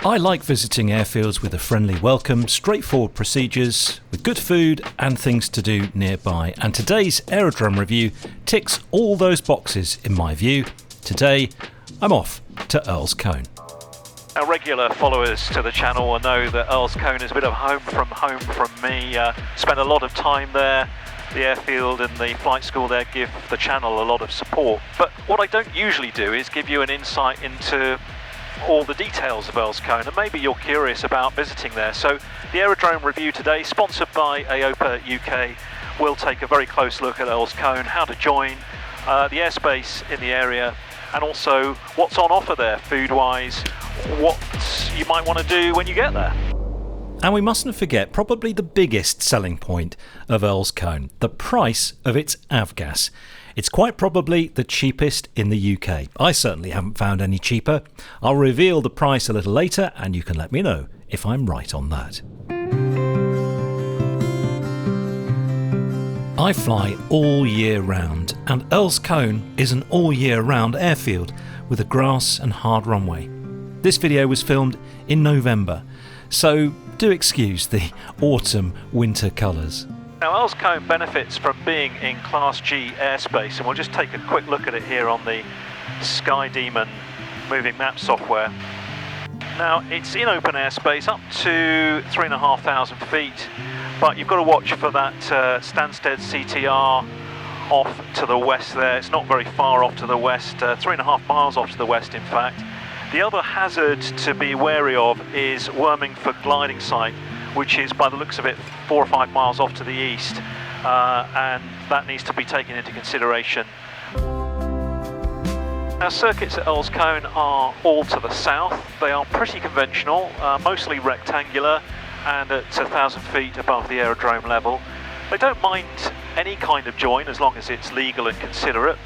I like visiting airfields with a friendly welcome, straightforward procedures, with good food and things to do nearby. And today's aerodrome review ticks all those boxes in my view. Today, I'm off to Earl's Colne. Our regular followers to the channel will know that Earl's Colne is a bit of home from me. Spent a lot of time there. The airfield and the flight school there give the channel a lot of support. But what I don't usually do is give you an insight into all the details of Earl's Colne, and maybe you're curious about visiting there. So the aerodrome review today, sponsored by AOPA UK, will take a very close look at Earl's Colne, how to join, the airspace in the area, and also what's on offer there food-wise, what you might want to do when you get there. And we mustn't forget probably the biggest selling point of Earl's Colne, the price of its avgas. It's quite probably the cheapest in the UK. I certainly haven't found any cheaper. I'll reveal the price a little later and you can let me know if I'm right on that. I fly all year round, and Earl's Colne is an all year round airfield with a grass and hard runway. This video was filmed in November, so do excuse the autumn-winter colours. Now Earl's Colne benefits from being in Class G airspace, and we'll just take a quick look at it here on the Sky Demon moving map software. Now it's in open airspace up to 3,500 feet, but you've got to watch for that Stansted CTR off to the west there. It's not very far off to the west, 3.5 miles off to the west in fact. The other hazard to be wary of is Wormingford gliding site, which is, by the looks of it, 4 or 5 miles off to the east, and that needs to be taken into consideration. Our circuits at Earl's Colne are all to the south. They are pretty conventional, mostly rectangular, and at 1,000 feet above the aerodrome level. They don't mind any kind of join as long as it's legal and considerate.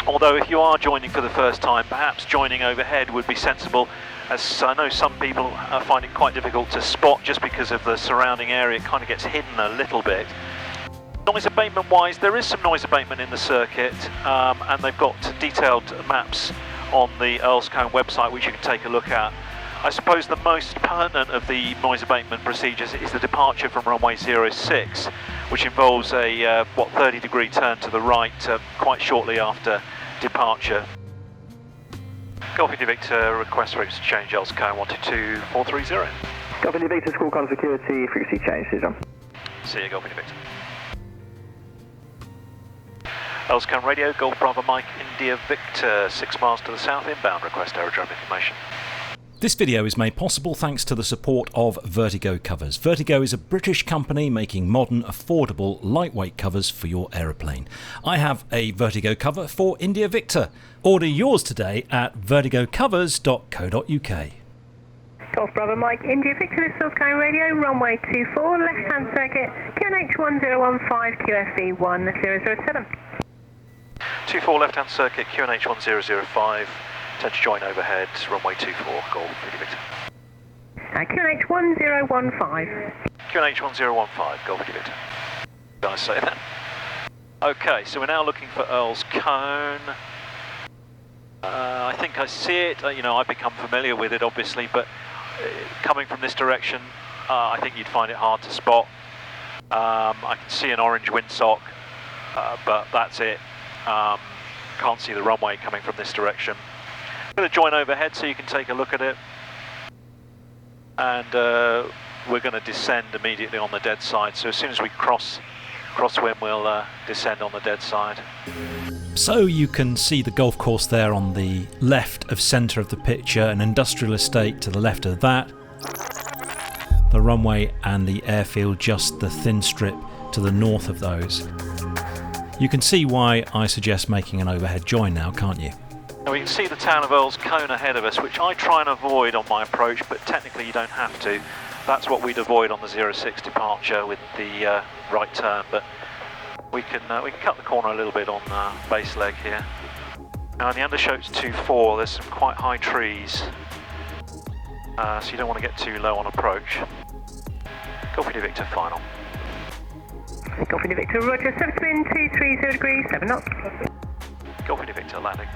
Although if you are joining for the first time, perhaps joining overhead would be sensible, as I know some people find it quite difficult to spot just because of the surrounding area. It kind of gets hidden a little bit. Noise abatement wise, there is some noise abatement in the circuit, and they've got detailed maps on the Earl's Colne website which you can take a look at. I suppose the most pertinent of the noise abatement procedures is the departure from runway 06, which involves a 30-degree turn to the right quite shortly after departure. Golf India Victor, request routes to change Earl's Colne 122-430. Golf India Victor, school con security, frequency change, Susan. See you, Golf India Victor. Earl's Colne radio, Golf Bravo Mike, India Victor, 6 miles to the south, inbound, request aerodrome information. This video is made possible thanks to the support of Vertigo Covers. Vertigo is a British company making modern, affordable, lightweight covers for your aeroplane. I have a Vertigo cover for India Victor. Order yours today at vertigocovers.co.uk. Golf Bravo Mike, India Victor, this is Earl's Colne radio, runway 24, left-hand circuit, QNH 1015, QFE 1007. 24 left-hand circuit, QNH 1005. Tend to join overhead, runway 24, Golf India Victor. QNH 1015. QNH 1015, Golf India Victor. Did I say that? Okay, so we're now looking for Earl's Colne. I think I see it, I've become familiar with it obviously, but coming from this direction, I think you'd find it hard to spot. I can see an orange windsock, but that's it. Can't see the runway coming from this direction. I'm going to join overhead so you can take a look at it, and we're going to descend immediately on the dead side. So as soon as we cross wind, we'll descend on the dead side. So you can see the golf course there on the left of centre of the picture, an industrial estate to the left of that, the runway and the airfield just the thin strip to the north of those. You can see why I suggest making an overhead join now, can't you? Now we can see the town of Earl's Colne ahead of us, which I try and avoid on my approach, but technically you don't have to. That's what we'd avoid on the 06 departure with the right turn, but we can cut the corner a little bit on the base leg here. Now in the undershote's 2-4, there's some quite high trees, so you don't want to get too low on approach. Golf India Victor final. Golf India Victor, Roger, 7 spin, 230 degrees, 7 knots. Golf India Victor landing.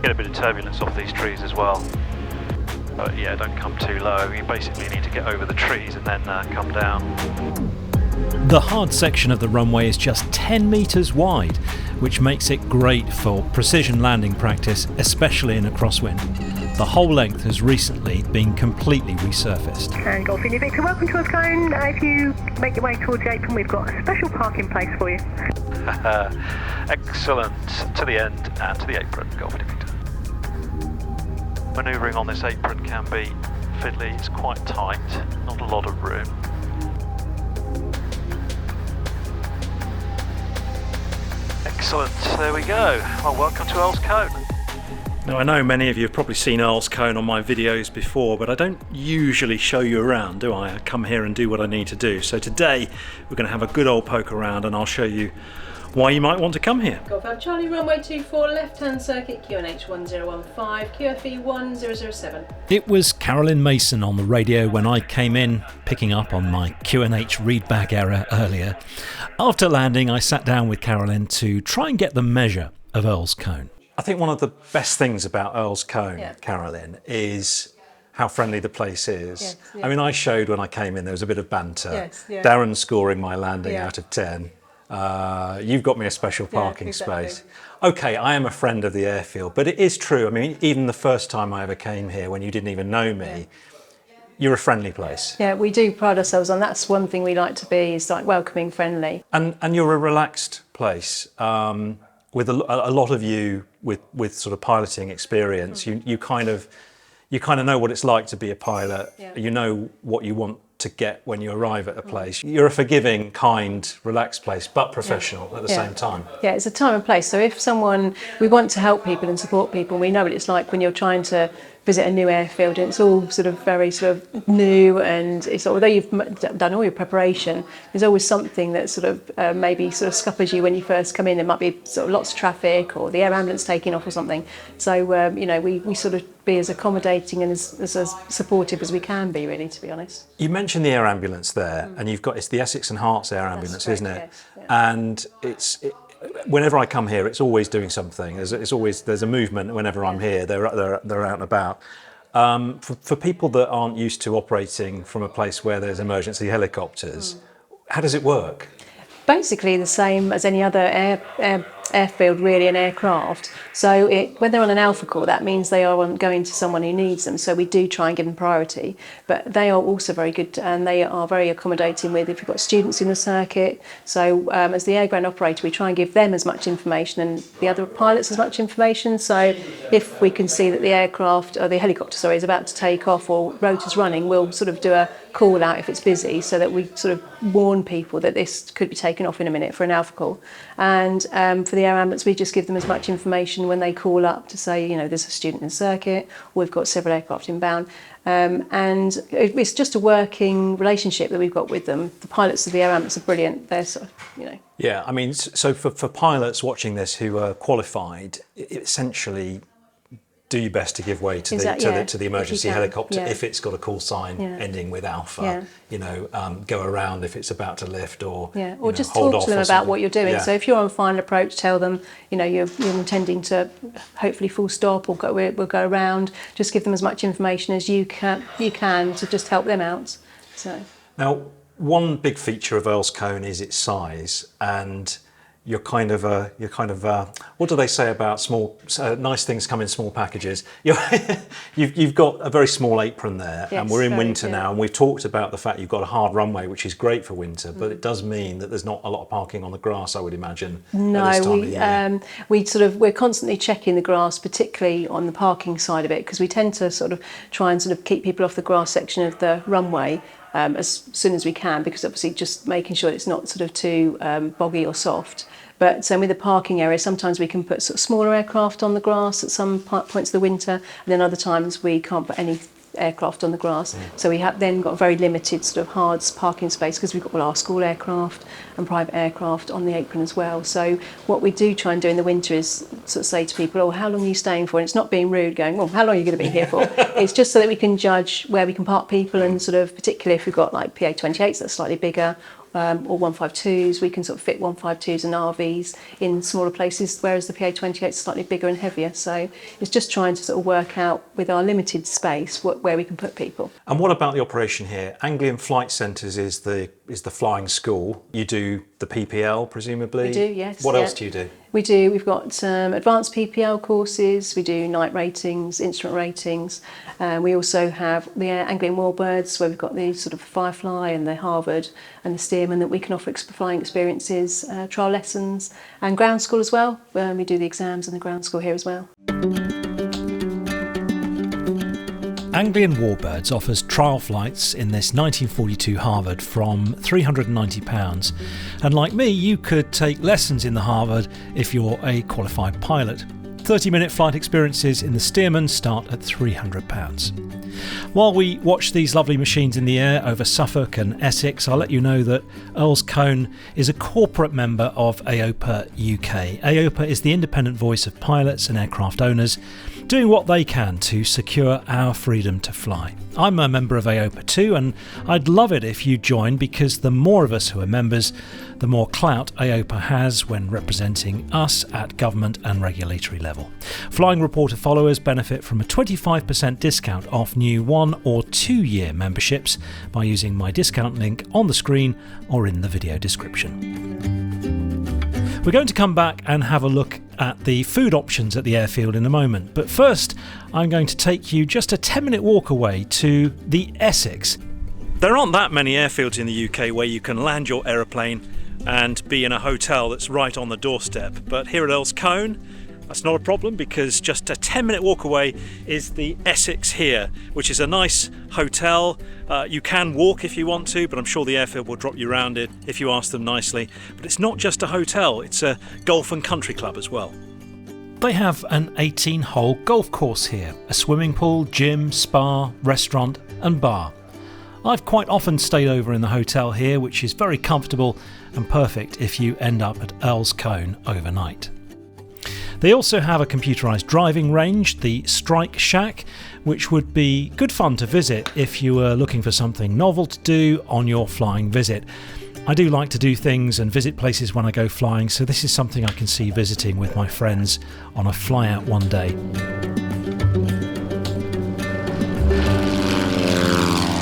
get a bit of turbulence off these trees as well. But yeah, don't come too low. You basically need to get over the trees and then come down. The hard section of the runway is just 10 metres wide, which makes it great for precision landing practice, especially in a crosswind. The whole length has recently been completely resurfaced. And Golf India Victor, welcome to Cone. If you make your way towards the apron, we've got a special parking place for you. Excellent. To the end and to the apron, Golf India Victor. Manoeuvring on this apron can be fiddly. It's quite tight, not a lot of room. Excellent, there we go. Well, welcome to Earl's Cone. Now I know many of you have probably seen Earl's Cone on my videos before, but I don't usually show you around, do I? I come here and do what I need to do. So today we're going to have a good old poke around and I'll show you why you might want to come here. Golf Alpha Charlie, runway 24, left-hand circuit, QNH 1015, QFE 1007. It was Carolyn Mason on the radio when I came in, picking up on my QNH readback error earlier. After landing, I sat down with Carolyn to try and get the measure of Earl's Cone. I think one of the best things about Earl's Cone, Carolyn, is how friendly the place is. Yes, yes. I mean, I showed when I came in, there was a bit of banter. Yes, yeah. Darren scoring my landing out of 10. You've got me a special parking space. Okay, I am a friend of the airfield, but it is true. I mean, even the first time I ever came here, when you didn't even know me, you're a friendly place. Yeah, we do pride ourselves on that's one thing we like to be, is like welcoming, friendly. And you're a relaxed place. With a lot of you with sort of piloting experience, you kind of know what it's like to be a pilot. Yeah. You know what you want to get when you arrive at a place. You're a forgiving, kind, relaxed place, but professional at the same time. Yeah, it's a time and place. So if we want to help people and support people, we know what it's like when you're trying to visit a new airfield and it's all sort of very sort of new, and it's, although you've done all your preparation, there's always something that sort of maybe sort of scuppers you when you first come in. There might be sort of lots of traffic or the air ambulance taking off or something. So you know, we sort of be as accommodating and as supportive as we can be, really, to be honest. You mentioned the air ambulance there, and it's the Essex and Herts air ambulance, correct, isn't it? yes, yeah. And whenever I come here, it's always doing something. There's a movement whenever I'm here. They're out and about. For people that aren't used to operating from a place where there's emergency helicopters, how does it work? Basically the same as any other airfield, really, an aircraft. So when they're on an alpha call, that means they are going to someone who needs them. So we do try and give them priority. But they are also very good, and they are very accommodating with if you've got students in the circuit. So as the air ground operator, we try and give them as much information and the other pilots as much information. So if we can see that the aircraft, or the helicopter, is about to take off or rotor's running, we'll sort of do a call out if it's busy, so that we sort of warn people that this could be taken off in a minute for an alpha call. And for the air ambulance, we just give them as much information when they call up to say, you know, there's a student in the circuit, or we've got several aircraft inbound. And it's just a working relationship that we've got with them. The pilots of the air ambulance are brilliant. They're sort of, you know. Yeah, I mean, so for pilots watching this who are qualified, essentially do your best to give way to the emergency helicopter if it's got a call sign ending with alpha. Yeah. You know, go around if it's about to lift, or or just talk to them about what you're doing. Yeah. So if you're on final approach, tell them, you know, you're intending to hopefully full stop, or we'll go around. Just give them as much information as you can to just help them out. So now, one big feature of Earl's Cone is its size, and you're kind of what do they say about small nice things come in small packages? You've got a very small apron there, and we're in winter now, and we've talked about the fact you've got a hard runway, which is great for winter, but it does mean that there's not a lot of parking on the grass, I would imagine. No, at this time of year. We're constantly checking the grass, particularly on the parking side of it, because we tend to sort of try and sort of keep people off the grass section of the runway as soon as we can, because obviously just making sure it's not sort of too boggy or soft. But with the parking area, sometimes we can put sort of smaller aircraft on the grass at some points of the winter, and then other times we can't put any aircraft on the grass. So we have then got very limited sort of hard parking space, because we've got all our school aircraft and private aircraft on the apron as well. So what we do try and do in the winter is sort of say to people, oh, how long are you staying for? And it's not being rude, going, well, how long are you going to be here for? It's just so that we can judge where we can park people, and sort of particularly if we've got like PA28s that's slightly bigger, or 152s. We can sort of fit 152s and RVs in smaller places, whereas the PA-28 is slightly bigger and heavier. So it's just trying to sort of work out with our limited space where we can put people. And what about the operation here? Anglian Flight Centres is the flying school. You do the PPL, presumably? We do, yes. What else do you do? We do. We've got advanced PPL courses. We do night ratings, instrument ratings. We also have the Anglian Warbirds, where we've got the sort of Firefly and the Harvard and the Stearman that we can offer flying experiences, trial lessons, and ground school as well. We do the exams and the ground school here as well. Anglian Warbirds offers trial flights in this 1942 Harvard from £390, and like me, you could take lessons in the Harvard if you're a qualified pilot. 30-minute flight experiences in the Stearman start at £300. While we watch these lovely machines in the air over Suffolk and Essex, I'll let you know that Earls Colne is a corporate member of AOPA UK. AOPA is the independent voice of pilots and aircraft owners, doing what they can to secure our freedom to fly. I'm a member of AOPA too, and I'd love it if you join, because the more of us who are members, the more clout AOPA has when representing us at government and regulatory level. Flying Reporter followers benefit from a 25% discount off new 1 or 2 year memberships by using my discount link on the screen or in the video description. We're going to come back and have a look at the food options at the airfield in a moment, but first I'm going to take you just a 10-minute walk away to the Essex. There aren't that many airfields in the UK where you can land your aeroplane and be in a hotel that's right on the doorstep, but here at Earls Colne that's not a problem, because just a 10-minute walk away is the Essex here, which is a nice hotel. You can walk if you want to, but I'm sure the airfield will drop you around it if you ask them nicely. But it's not just a hotel, it's a golf and country club as well. They have an 18-hole golf course here, a swimming pool, gym, spa, restaurant and bar. I've quite often stayed over in the hotel here, which is very comfortable and perfect if you end up at Earls Colne overnight. They also have a computerised driving range, the Strike Shack, which would be good fun to visit if you were looking for something novel to do on your flying visit. I do like to do things and visit places when I go flying, so this is something I can see visiting with my friends on a fly out one day.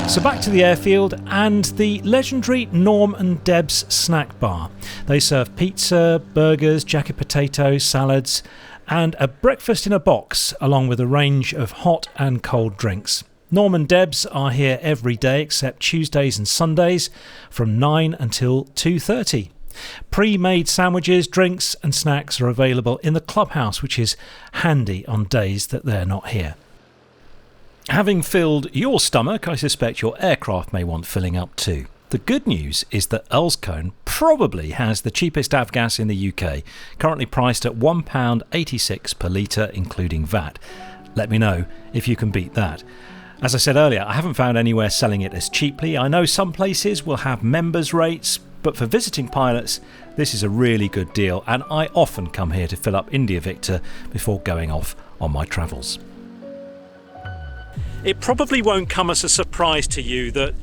So back to the airfield and the legendary Norm and Deb's snack bar. They serve pizza, burgers, jacket potatoes, salads and a breakfast in a box, along with a range of hot and cold drinks. Norm and Deb's are here every day except Tuesdays and Sundays from 9 until 2:30. Pre-made sandwiches, drinks and snacks are available in the clubhouse, which is handy on days that they're not here. Having filled your stomach, I suspect your aircraft may want filling up too. The good news is that Earls Colne probably has the cheapest avgas in the UK, currently priced at £1.86 per litre including VAT. Let me know if you can beat that. As I said earlier, I haven't found anywhere selling it as cheaply. I know some places will have members rates, but for visiting pilots this is a really good deal, and I often come here to fill up India Victor before going off on my travels. It probably won't come as a surprise to you that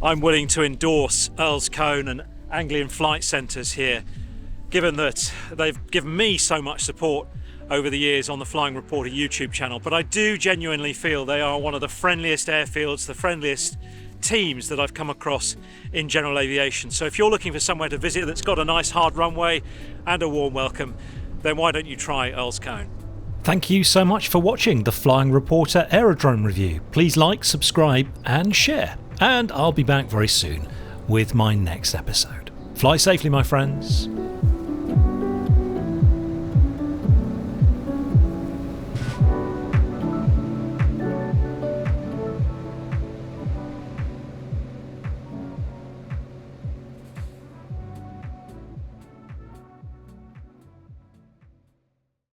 I'm willing to endorse Earls Colne and Anglian Flight Centres here, given that they've given me so much support over the years on the Flying Reporter YouTube channel. But I do genuinely feel they are one of the friendliest airfields, the friendliest teams that I've come across in general aviation. So if you're looking for somewhere to visit that's got a nice hard runway and a warm welcome, then why don't you try Earls Colne? Thank you so much for watching the Flying Reporter Aerodrome Review. Please like, subscribe and share. And I'll be back very soon with my next episode. Fly safely, my friends.